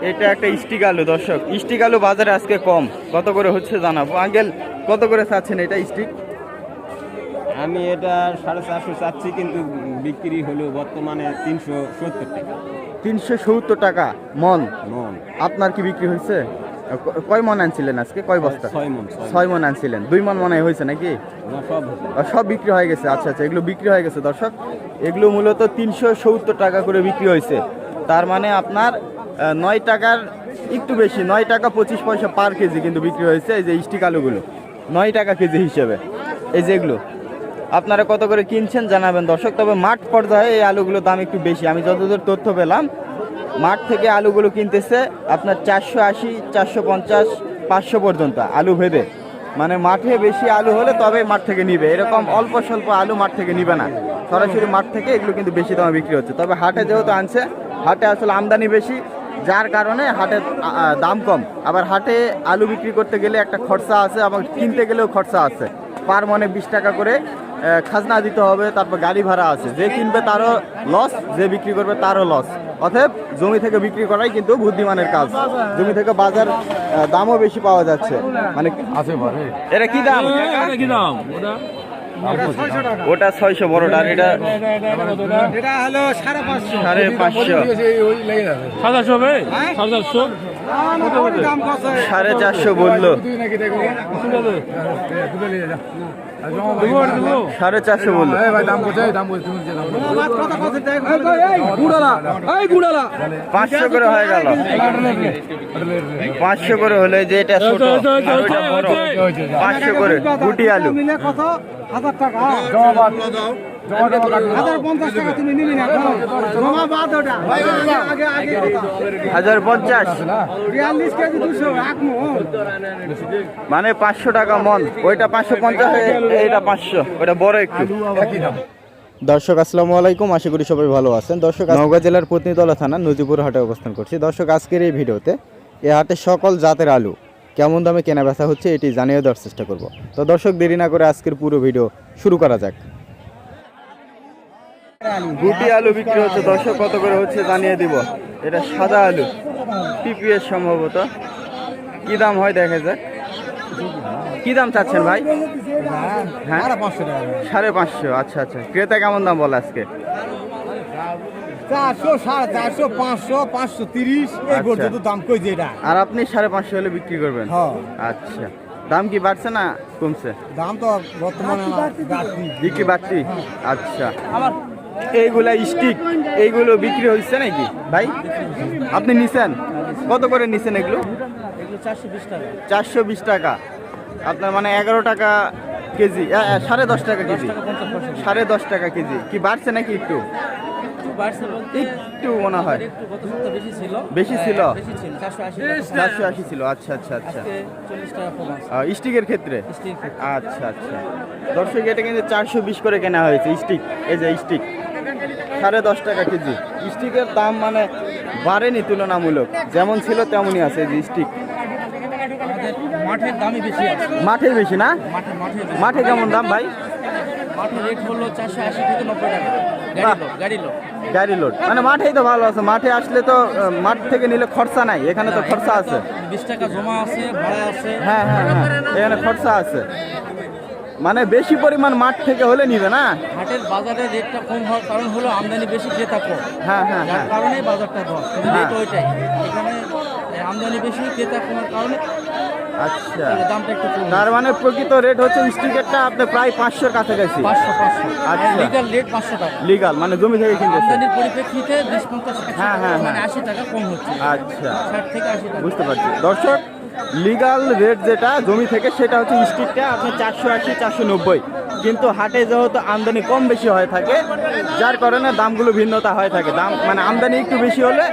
এটা একটা স্টিক আলু দর্শক, স্টিক আলু বাজারে আজকে কম, কত করে হচ্ছে জানাবো। আঙ্কেল কত করে চাচ্ছেন এটা স্টিক? আমি এটা 450 চাচ্ছি, কিন্তু বিক্রি হলো বর্তমানে 370 টাকা। 370 টাকা মন। মন আপনার কি বিক্রি হয়েছে? কয় মন আনছিলেন আজকে, কয় বস্তা? 6 মন। 6 মন আনছিলেন, 2 মন মনে হয় হয়েছে নাকি? না, সব সব বিক্রি হয়ে গেছে। আচ্ছা আচ্ছা, এগুলো বিক্রি হয়ে গেছে দর্শক। এগুলো মূলত 370 টাকা করে বিক্রি হয়েছে। তার মানে আপনার 9 টাকার একটু বেশি, 9 টাকা 25 পয়সা পার কেজি কিন্তু বিক্রি হয়েছে। এই যে স্টিক আলুগুলো 9 টাকা কেজি হিসেবে। এই যেগুলো আপনারা কত করে কিনছেন জানাবেন দর্শক। তবে মাঠ পর্যায়ে এই আলুগুলোর দাম একটু বেশি। আমি যতদূর তথ্য পেলাম, মাঠ থেকে আলুগুলো কিনতেছে আপনার 480, 450, 500 পর্যন্ত আলু ভেদে। মানে মাঠে বেশি আলু হলে তবে মাঠ থেকে নিবে, এরকম অল্প স্বল্প আলু মাঠ থেকে নিবে না। সরাসরি মাঠ থেকে এগুলো কিন্তু বেশি দামে বিক্রি হচ্ছে। তবে হাটে যেহেতু আনছে, হাটে আসলে আমদানি বেশি, যার কারণে হাটের দাম কম। আবার হাটে আলু বিক্রি করতে গেলে একটা খরচা আছে, আবার কিনতে গেলেও খরচা আছে। পার মনে 20 টাকা করে খাজনা দিতে হবে, তারপর গাড়ি ভাড়া আছে। যে কিনবে তারও লস, যে বিক্রি করবে তারও লস। অতএব জমি থেকে বিক্রি করাই কিন্তু বুদ্ধিমানের কাজ। জমি থেকে বাজার দামও বেশি পাওয়া যাচ্ছে। মানে এটা কি দাম? ওটা 600 বড়টা, আর এটা হলো 550। 550, 450 বললো। 450 বললো। 500 করে হয়ে গেল। 500 করে হলে যে এটা ছোট, 500 করে গুটি আলু। 1050 টাকা তুমি নিবি না, জমা বাদ ওটা আগে আগে 1050, 42 কেজি 200 রাখমু। মানে 500 টাকা মন। ওইটা 550, এইটা 500, ওটা বড় একটু। দর্শক আসসালামু আলাইকুম, আশা করি সবাই ভালো আছেন। দর্শক নওগাঁ জেলার পত্নীতলা থানা নজিপুর হাটে অবস্থান করছি। দর্শক আজকের এই ভিডিওতে এই হাটের সকল জাতের আলু কেমন দামে কেনা বেচা হচ্ছে এটি জানিয়ে দেওয়ার চেষ্টা করব। তো দর্শক দেরি না করে আজকের পুরো ভিডিও শুরু করা যাক। গুটি আলু বিক্রি হচ্ছে দর্শক, কত করে হচ্ছে জানিয়ে দিব। এটা সাদা আলু, পিপিএস সম্ভবত। কি দাম হয় দেখা যাক। কি দাম চাচ্ছেন ভাই? হ্যাঁ 550। আচ্ছা আচ্ছা, ক্রেতা কেমন দাম বলে আজকে? 400, 450, 500, 530 এই পর্যন্ত দাম কই যে এটা। আর আপনি 550 হলে বিক্রি করবেন? আচ্ছা, দাম কি বাড়ছে না কমছে? দাম তো বর্তমানে বিক্রি বাড়তি। আচ্ছা, এইগুলা স্টিক, এইগুলো বিক্রি হচ্ছে নাকি ভাই? আপনি নিছেন কত করে নিছেন এগুলো? 420 টাকা। আপনার মানে 11 টাকা কেজি, 10.5 টাকা কেজি, 10.5 টাকা কেজি। কি বাড়ছে নাকি একটু? একটু মনে হয় বেশি ছিল, 480 ছিল। আচ্ছা আচ্ছা আচ্ছা, স্টিকের ক্ষেত্রে। আচ্ছা আচ্ছা দর্শক, এটা কিন্তু 420 করে কেনা হয়েছে স্টিক। এই যে স্টিক 10.5 টাকা কেজি। স্টিকের দাম মানে বাড়েনি তুলনামূলক, যেমন ছিল তেমনই আছে। এই যে স্টিক মাঠের দামই বেশি আছে। মাঠের বেশি না? মাঠে কেমন দাম ভাই? মাঠের রেট হলো 480 থেকে 90 টাকা গাড়ি লোড। মানে মাঠেই তো ভালো আছে। মাঠে আসলে তো মাঠ থেকে নিলে খরচা নাই, এখানে তো খরচা আছে। 20 টাকা জমা আছে, ভাড়া আছে। হ্যাঁ হ্যাঁ হ্যাঁ, এখানে খরচা আছে। মানে বেশি পরিমাণ মাঠ থেকে হলে নিবে না। হাটের বাজারে রেটটা কম হওয়ার কারণ হলো আমদানি বেশি, ক্রেতা কম। হ্যাঁ হ্যাঁ যার হ্যাঁ, কারণে বাজারটা কম। রেট ওইটাই, এখানে আমদানি বেশি, ক্রেতা কমার কারণে আচ্ছা দামটা একটু কম। তার মানে প্রকৃত রেট হচ্ছে স্টিকেরটা আপনার প্রায় 500-র কাছাকাছি। 500 আচ্ছা, লিগাল রেট 500 টাকা। লিগাল মানে জমি থেকে কিনতেছে। আমদানির পরিপ্রেক্ষিতে 20-50 হ্যাঁ হ্যাঁ হ্যাঁ, 80 টাকা কম হচ্ছে। আচ্ছা 60 থেকে 80 টাকা। বুঝতে পারছি দর্শক, লিগাল রেট যেটা জমি থেকে সেটা হচ্ছে স্টিকটা আপনার 480, 490। কিন্তু হাটে যেহেতু আমদানি কম বেশি হয়ে থাকে, যার কারণে দামগুলো ভিন্নতা হয়ে থাকে। দাম মানে আমদানি একটু বেশি হলে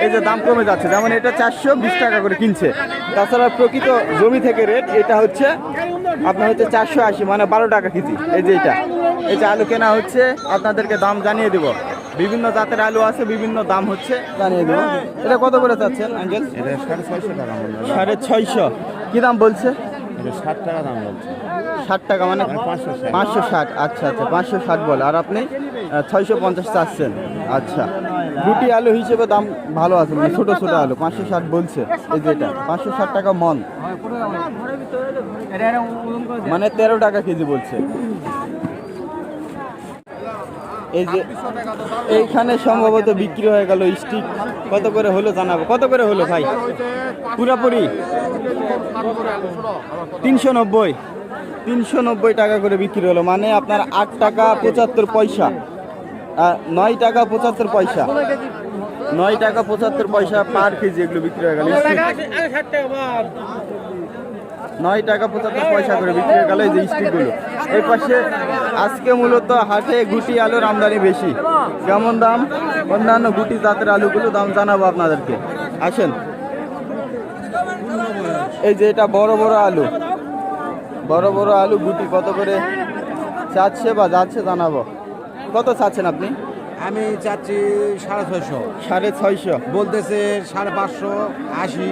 এই যে দাম কমে যাচ্ছে। যেমন এটা 420 টাকা করে কিনছে। তাছাড়া প্রকৃত জমি থেকে রেট এটা হচ্ছে আপনার হচ্ছে 480, মানে 12 টাকা কেজি। এই যে এই যে আলু কেনা হচ্ছে, আপনাদেরকে দাম জানিয়ে দেব। বিভিন্ন জাতের আলু আছে, বিভিন্ন দাম হচ্ছে, জানিয়ে দেবো। এটা কত করে চাচ্ছেন আঙ্কেল? এটা 650 টাকা। 650 কি দাম বলছে? এটা 60 টাকা দাম বলছে। 60 টাকা মানে 560। আচ্ছা আচ্ছা, 560 বলে। আর আপনি 650 চাচ্ছেন। আচ্ছা, গুটি আলু হিসেবে দাম ভালো আছে, মানে ছোট ছোট আলু 560 বলছে। এই যে এটা 560 টাকা মন, মানে 13 টাকা কেজি বলছে। এই যে এইখানে সম্ভবত বিক্রি হয়ে গেল স্টিক। কত করে হলো জানাবো। কত করে হলো ভাই? পুরাপুরি 390। 390 টাকা করে বিক্রি হলো, মানে আপনার 8 টাকা 75 পয়সা, 9 টাকা 75 পয়সা, 9 টাকা 75 পয়সা পার কেজি এগুলো বিক্রি হয়ে গেল। 9 টাকা 75 পয়সা করে বিক্রি হয়ে গেল এই যে স্টিকগুলো। এই পাশে আজকে মূলত হাটে গুটি আলুর আমদানি বেশি। কেমন দাম অন্যান্য গুটি জাতের আলুগুলো দাম জানাবো আপনাদেরকে, আসেন। এই যে এটা বড় বড় আলু, বড় বড় আলু গুটি কত করে চাচ্ছে বা যাচ্ছে জানাবো। কত চাচ্ছেন আপনি? আমি চাচ্ছি 650, 650 বলতেছে 550, 80।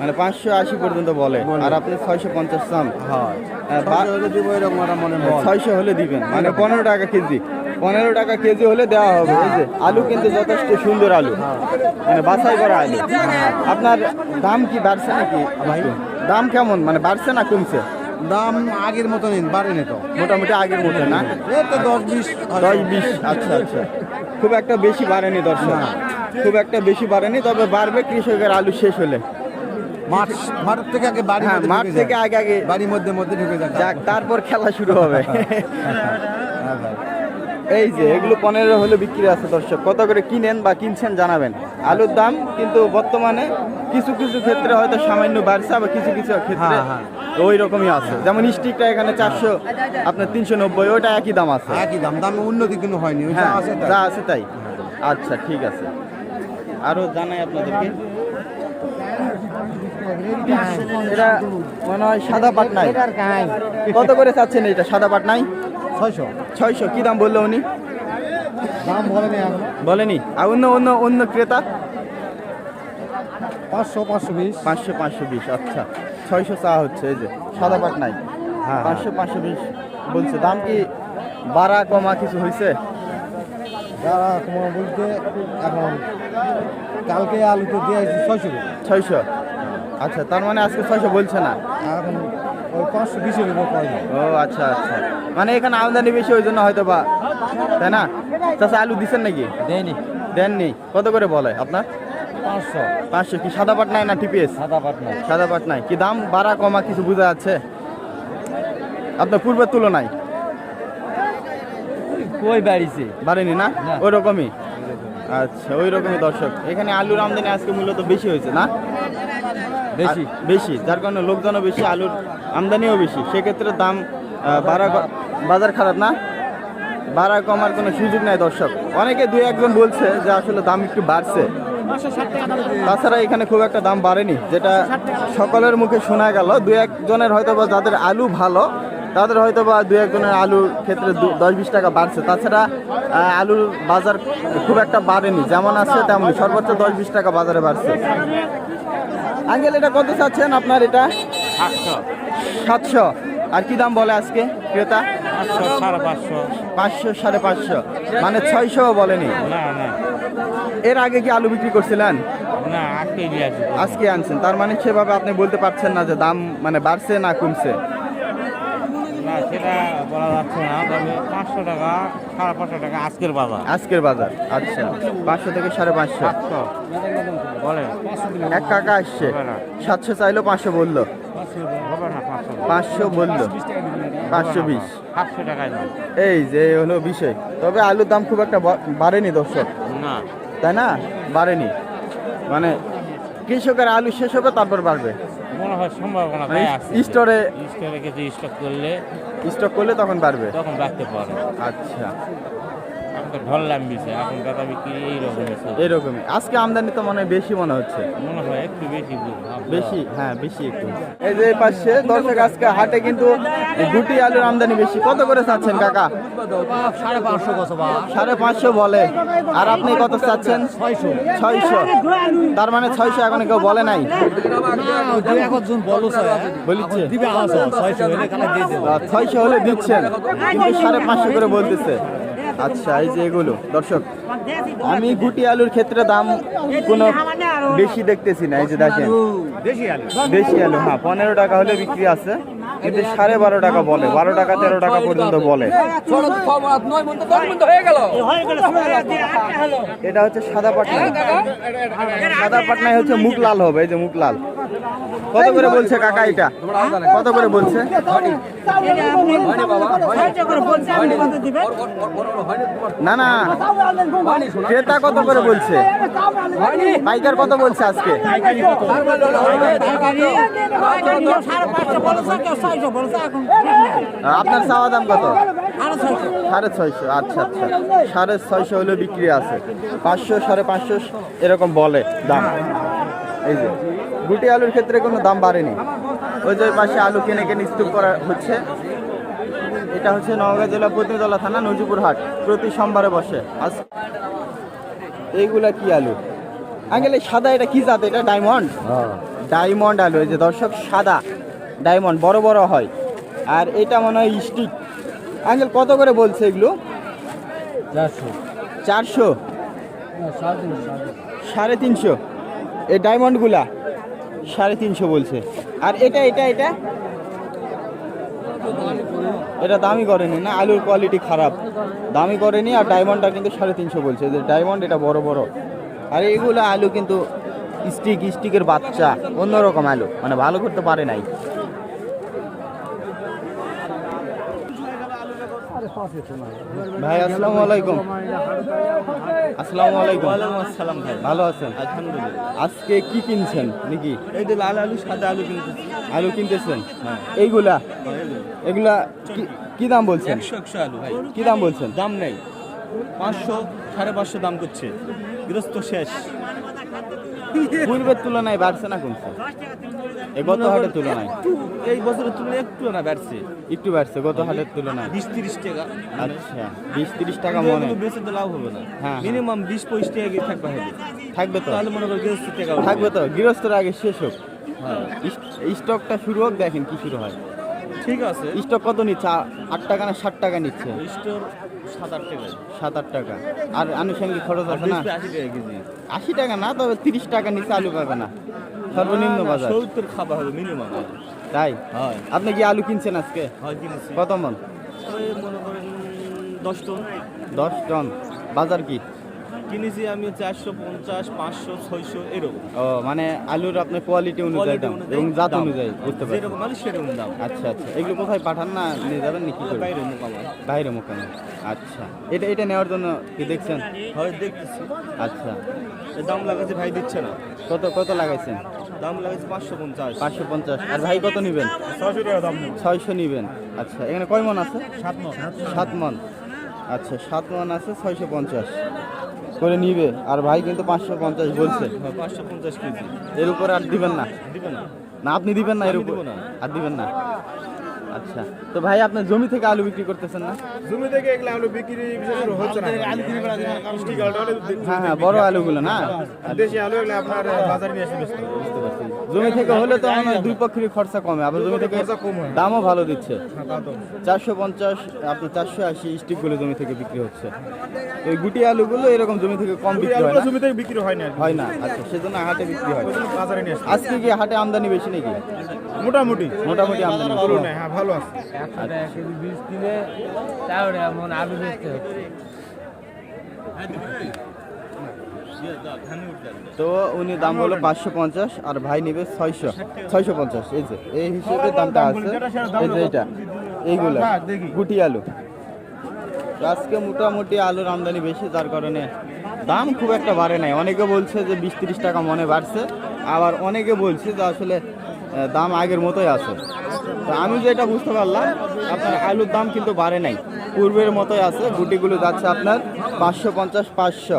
মানে 580 পর্যন্ত বলে, আর আপনি 650 চান। হয় বা- দিব এরকম একটা মনে হয়। 600 হলে দিবেন, মানে 15 টাকা কেজি। 15 টাকা কেজি হলে দেওয়া হবে। এই যে আলু কিন্তু যথেষ্ট সুন্দর আলু, মানে বাছাই করা আলু। আপনার দাম কি বাড়ছে নাকি ভাই? দাম কেমন, মানে বাড়ছে না কমছে? দাম আগের মতো নিন, বাড়েনি তো, মোটামুটি আগের মতো না? এই তো 10-20। 10-20। আচ্ছা আচ্ছা, খুব একটা বেশি বাড়েনি দর্শক, খুব একটা বেশি বাড়েনি, তবে বাড়বে কৃষকের আলু শেষ হলে। মাঠ থেকে আগে বাড়ি, হ্যাঁ, মাঠ থেকে আগে আগে বাড়ির মধ্যে ঢুকে যাক। যাক, তারপর খেলা শুরু হবে। এই যে এগুলো 15 হলে বিক্রি আছে দর্শক। কত করে কিনেন বা কিনছেন জানাবেন। আলুর দাম কিন্তু বর্তমানে কিছু কিছু ক্ষেত্রে হয়তো সামান্য বাড়ছে, আবার কিছু কিছু ক্ষেত্রে ওই রকমই আছে। যেমন স্টিকটা এখানে 400, আপনার 390, ওইটা একই দাম আছে। একই দাম, দামে উন্নতি কিন্তু হয়নি, ওই যা হ্যাঁ, আছে তাই। যা আছে তাই। আচ্ছা ঠিক আছে, আরো জানাই আপনাদেরকে। এটা মনে হয় সাদা পাটনাই। কত করে চাচ্ছেন এটা সাদা পাটনাই? 600 600। কি দাম বললো উনি? দাম বলেনি এখন। বলেনি? আর অন্য অন্য অন্য ক্রেতা? 500, 520। 500, 520। আচ্ছা, 600 চা হচ্ছে। এই যে সাদা পাটনাই 500, 520 বলছে। দাম কি বাড়া কমা কিছু হয়েছে? যারা তোমার বলতে এখন কালকে আলু তো দিয়েছি 600 টাকা, 600। আচ্ছা, তার মানে আজকে 600 বলছে না। এখন ওই 520 এর উপর পড়ে যায়। ও আচ্ছা আচ্ছা, মানে এখানে আমদানি বেশি ওই জন্য হয়তো বা, তাই না? চাচা আলু দিচ্ছেন নাকি? দেয়নি। দেননি? কত করে বলে আপনার? 500 500। কি সাদা পাটনাই না টিপিএস? সাদা পাটনা। সাদা পাটনাই। কি দাম বাড়া কমা কিছু বোঝা যাচ্ছে আপনার পূর্বের তুলনায়? কই বাড়িছে? বাড়েনি না? ওই রকমই। আচ্ছা, ওই রকমই দর্শক। এখানে আলুর আমদানি আজকে মূলত বেশি হয়েছে না? বেশি। বেশি, যার কারণে লোকজনও বেশি, আলুর আমদানিও বেশি। সেক্ষেত্রে দাম বাড়া, বাজার খারাপ না, বাড়া কমার কোনো সুযোগ নাই দর্শক। অনেকে 2-1 জন বলছে যে আসলে দাম একটু বাড়ছে, তাছাড়া এখানে খুব একটা দাম বাড়েনি, যেটা সকলের মুখে শোনা গেল। 2-1 জনের হয়তো বা যাদের আলু ভালো, তাদের হয়তো বা 2-1 জনের আলুর ক্ষেত্রে 10-20 টাকা বাড়ছে। তাছাড়া আলুর বাজার খুব একটা বাড়েনি, যেমন আছে তেমনই, সর্বোচ্চ 10-20 টাকা বাজারে বাড়ছে। আঙ্কেল, এটা কত চাচ্ছেন আপনার? এটা 700। আর কি দাম বলে আজকে ক্রেতা? 500, 500, 550, মানে 600 বলেনি। এর আগে কি আলু বিক্রি করছিলেন? না, আজকে আনছেন, তার মানে সেভাবে আপনি বলতে পারছেন না যে দাম মানে বাড়ছে না কমছে। না, সেটা বলা যাচ্ছে না, তবে 500 টাকা, 550 টাকা আজকের বাজার। আজকের বাজার। আচ্ছা, 500 থেকে 550 বলে এক কাকা আসছে, 700 চাইলো, 500 বললো, হবে না, 500 বললো, 520। 500 টাকায় দাম। এই যে হলো বিষয়। তবে আলুর দাম খুব একটা বাড়েনি দর্শক, না, তাই না? বাড়েনি, মানে কৃষকের আলু শেষ হবে তারপর বাড়বে। মনে হয় সম্ভাবনা মানে তাই আছে। স্টোরে স্টোরে কিছু স্টক করলে স্টক করলে তখন বাড়বে। তখন রাখতে পারে। আচ্ছা, আমি তো ধরলাম বিষয়, এখন দাদা বিক্রি এইরকমই চলছে। এরকমই। আজকে আমদানি তো মনে হয় বেশি মনে হচ্ছে। মনে হয় একটু বেশি বেশি, হ্যাঁ বেশি একটু। এই যে পাশে দর্শক, আজকে হাটে কিন্তু গুটি আলুর আমদানি বেশি। কত করে চাচ্ছেন কাকা? 550 কত বা? 550 বলে। আর আপনি কত চাচ্ছেন? 600। তার মানে 600 এখন কেউ বলে নাই, একজন বলো বলিচ্ছে। দিবে 600 হলে কানে দিয়ে দেব। 600 হলে দিচ্ছেন, কিন্তু 550 করে বলতেছে। আচ্ছা, এই যে এগুলো দর্শক, আমি গুটি আলুর ক্ষেত্রে দাম কোনো বেশি দেখতেছি না। এই যে দেখেন দেশি আলু, হ্যাঁ 15 টাকা হলে বিক্রি আছে, কিন্তু 12.5 টাকা বলে, 12 টাকা 13 টাকা পর্যন্ত বলে। এটা হচ্ছে সাদা পাটনা, সাদা পাটনায় হচ্ছে মুখ লাল হবে। এই যে মুখ লাল, কত করে বলছে কাকা এটা? কত করে বলছে? না না, ক্রেতা কত করে বলছে? পাইকার কত বলছে আজকে? আপনার চাওয়া দাম কত? 650। আচ্ছা আচ্ছা, 650 হলে বিক্রি আছে, 500 550 এরকম বলে দাম। এই যে গুটি আলুর ক্ষেত্রে কোনো দাম বাড়েনি। ওই যে পাশে আলু কিনে স্তূপ করা হচ্ছে। এটা হচ্ছে নওগাঁ জেলা পত্নীতলা থানা নজিপুর হাট, প্রতি সোমবারে বসে। আজ এইগুলা কি আলু আঙ্কেল? সাদা এটা কি জাত? এটা ডায়মন্ড, ডায়মন্ড আলু। এই যে দর্শক, সাদা ডায়মন্ড, বড় বড় হয়। আর এটা মনে হয় স্টিক। আঙ্কেল কত করে বলছে এগুলো? 400 350। এই ডায়মন্ডগুলা 350 বলছে। আর এটা এটা এটা এটা দামি করেনি না, আলুর কোয়ালিটি খারাপ, দামি করেনি। আর ডায়মন্ডটা কিন্তু 350 বলছে। যে ডায়মন্ড এটা বড় বড়। আর এইগুলো আলু কিন্তু স্টিকের বাচ্চা, অন্যরকম আলু, মানে ভালো করতে পারে নাই। ভাই আসসালামু আলাইকুম। আসসালামু আলাইকুম। আসসালাম ভাই, ভালো আছেন? আলহামদুলিল্লাহ। আজকে কি কিনছেন নাকি? এই যে লাল আলু, সাদা আলু কিনতেছি। আলু কিনতেছেন? এইগুলা এগুলা কি দাম বলছেন? 100 আলু ভাই। কি দাম বলছেন? দাম নেই, 500 550 দাম করছে, গৃহস্থ শেষ। পূর্বের তুলনায় বাড়ছে না কমছে? এই গত হাটের তুলনায় এই বছরের তুলনায় একটু না বাড়ছে, একটু বাড়ছে গত হাটের তুলনায়। 20-30 টাকা। আচ্ছা, 20-30 টাকা মনে বেশি তো লাভ হবে না, হ্যাঁ। মিনিমাম 20-25 টাকা গিয়ে থাকবে হবে। থাকবে তো, তাহলে মনে করো গৃহস্থ টাকা থাকবে তো। গৃহস্থের আগে শেষ হোক, হ্যাঁ। স্টকটা শুরু হোক, দেখেন কি শুরু হয়। ঠিক আছে, স্টক কত নিচ্ছে? 8 টাকা না 60 টাকা নিচ্ছে? স্টোর 7-8 টাকা। 7-8 টাকা। আর আনুষঙ্গিক খরচ আছে না? 80 টাকা কেজি। 80 টাকা না, তবে 30 টাকা নিচে আলু পাবে না, সর্বনিম্ন বাজার। 70 খাওয়া হবে মিনিমাম। তাই? হয়, আপনি কি আলু কিনছেন আজকে? হয় কিনেছি। কত মন? ওই মনে করেন 10 টন 10 টন। বাজার কি? কিনেছি আমি 450, 500, 600 এরকম। ও, মানে আলুর আপনার কোয়ালিটি অনুযায়ী দাম এবং জাত অনুযায়ী, বুঝতে পারছি। যেরকম মানে সেরকম দাম। আচ্ছা আচ্ছা, এগুলো কোথায় পাঠান না নিয়ে যাবেন নাকি? বাইরে মোকামা। বাইরে মোকামে। আচ্ছা, এটা নেওয়ার জন্য কি দেখছেন? হয় দেখতেছি, আচ্ছা, এর দাম লাগাচ্ছে ভাই দিচ্ছে না। কত লাগাইছেন? দাম লাগাচ্ছে 550। 550। আর ভাই কত নেবেন? 600 টাকা দাম নেই। 600 নেবেন। আচ্ছা, এখানে কয় মন আছে? 7 মণ। 7 মন। আচ্ছা, 7 মন আছে, 650 করে নিবে। আর ভাই কিন্তু 550 বলছে। 550 কেজি। এর উপরে আর দিবেন না? দিবে না। না, আপনি দিবেন না? এর আমি উপর দিব না। আর দিবেন না? আচ্ছা, তো ভাই আপনার জমি থেকে আলু বিক্রি করতেছেন না? জমি থেকে এগুলো আলু বিক্রি বিশেষ করে হচ্ছে না। হ্যাঁ হ্যাঁ, বড় আলুগুলো না, দেশি আলু এগুলো আপনার বাজারে নিয়ে এসে বেচতে হবে। বুঝতে পারছি। জমি থেকে হলে তো আমার দুই পক্ষেরই খরচা কমে, আবার জমি থেকে খরচা কম হয়। দামও ভালো দিচ্ছে। হ্যাঁ, তা তো। 450, আপনি 480 স্টিকগুলো জমি থেকে বিক্রি হচ্ছে। এই গুটি আলুগুলো এরকম জমি থেকে কম বিক্রি হয় আলুগুলো না? জমি থেকে বিক্রি হয় না, হয় না। আচ্ছা, সেজন্য হাটে বিক্রি হয়। বাজারে নিয়ে আসতে আজকে কি হাটে আমদানি বেশি নাকি? মোটামুটি মোটামুটি আমদানি বেশি। তুলনায় হ্যাঁ ভালো আছে। তো উনি দাম হলো 550 আর ভাই নেবে 650। এই যে এই হিসেবে দামটা আছে। এই যে এটা, এইগুলো গুটি আলু। তো আজকে মোটামুটি আলুর আমদানি বেশি, যার কারণে দাম খুব একটা বাড়ে নাই। অনেকে বলছে যে 20-30 টাকা মনে বাড়ছে, আবার অনেকে বলছে যে আসলে দাম আগের মতোই আছে। তো আমি যেটা বুঝতে পারলাম, আপনার আলুর দাম কিন্তু বাড়ে নাই, পূর্বের মতোই আছে। গুটিগুলো যাচ্ছে আপনার 550, 500।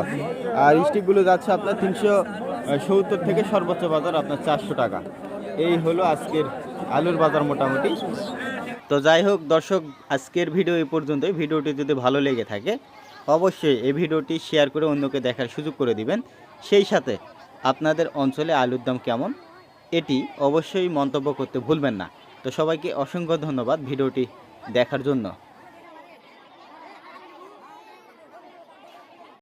আর স্টিকগুলো যাচ্ছে আপনার 370 থেকে সর্বোচ্চ বাজার আপনার 400 টাকা। এই হলো আজকের আলুর বাজার মোটামুটি। তো যাই হোক দর্শক, আজকের ভিডিও এই পর্যন্তই। ভিডিওটি যদি ভালো লেগে থাকে অবশ্যই এই ভিডিওটি শেয়ার করে অন্যকে দেখার সুযোগ করে দিবেন। সেই সাথে আপনাদের অঞ্চলে আলুর দাম কেমন এটি অবশ্যই মন্তব্য করতে ভুলবেন না। তো সবাইকে অসংখ্য ধন্যবাদ ভিডিওটি দেখার জন্য।